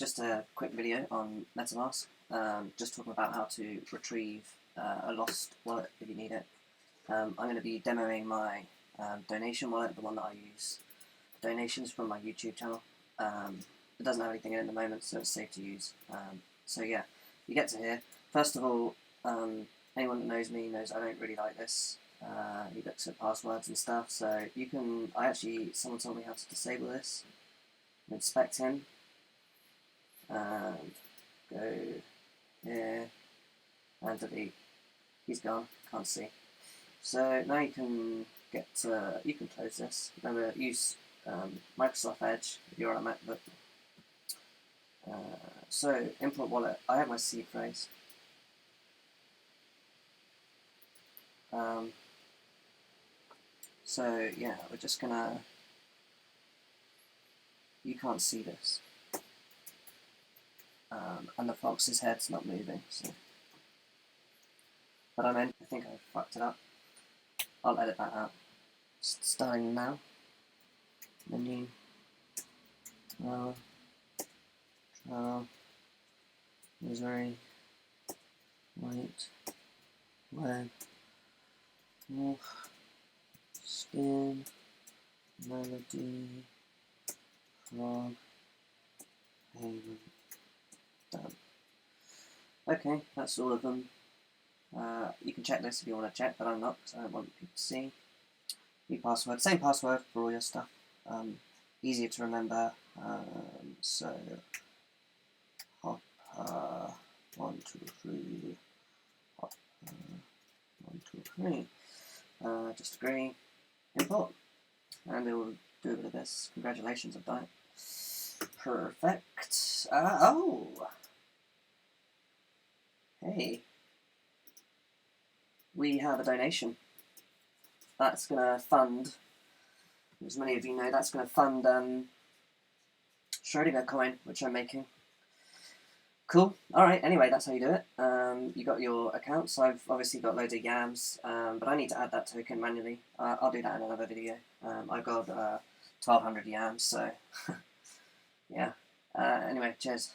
just a quick video on MetaMask, just talking about how to retrieve a lost wallet if you need it. I'm going to be demoing my donation wallet, the one that I use for donations from my YouTube channel. It doesn't have anything in it at the moment, so it's safe to use. So yeah, you get to here. First of all, anyone that knows me knows I don't really like this. He looks at passwords and stuff, so you can, someone told me how to disable this. Inspect him, and go here, and delete. He's gone, can't see. So now you can you can close this. Remember, use Microsoft Edge if you're on a MacBook. So import wallet. I have my seedphrase. So yeah, we're just gonna. You can't see this, and the fox's head's not moving. So, but I think I fucked it up. I'll edit that out. Starting now. Menu. Trial. Missouri. White. Web. Wolf. Skin. Melody. Frog. Payment. Done. Okay, that's all of them. You can check this if you want to check, but I'm not, because I don't want people to see. New password, same password for all your stuff. Easier to remember. So hop 1, 2, 3. Hop 1, 2, 3. Just agree. Import, and it will do a bit of this. Congratulations, I've done it. Perfect. Oh. Hey. We have a donation. That's going to fund, as many of you know, that's going to fund Schrodinger coin, which I'm making. Cool. Alright, anyway, that's how you do it. You got your accounts. I've obviously got loads of yams, but I need to add that token manually. I'll do that in another video. I've got 1,200 yams, so yeah. Anyway, cheers.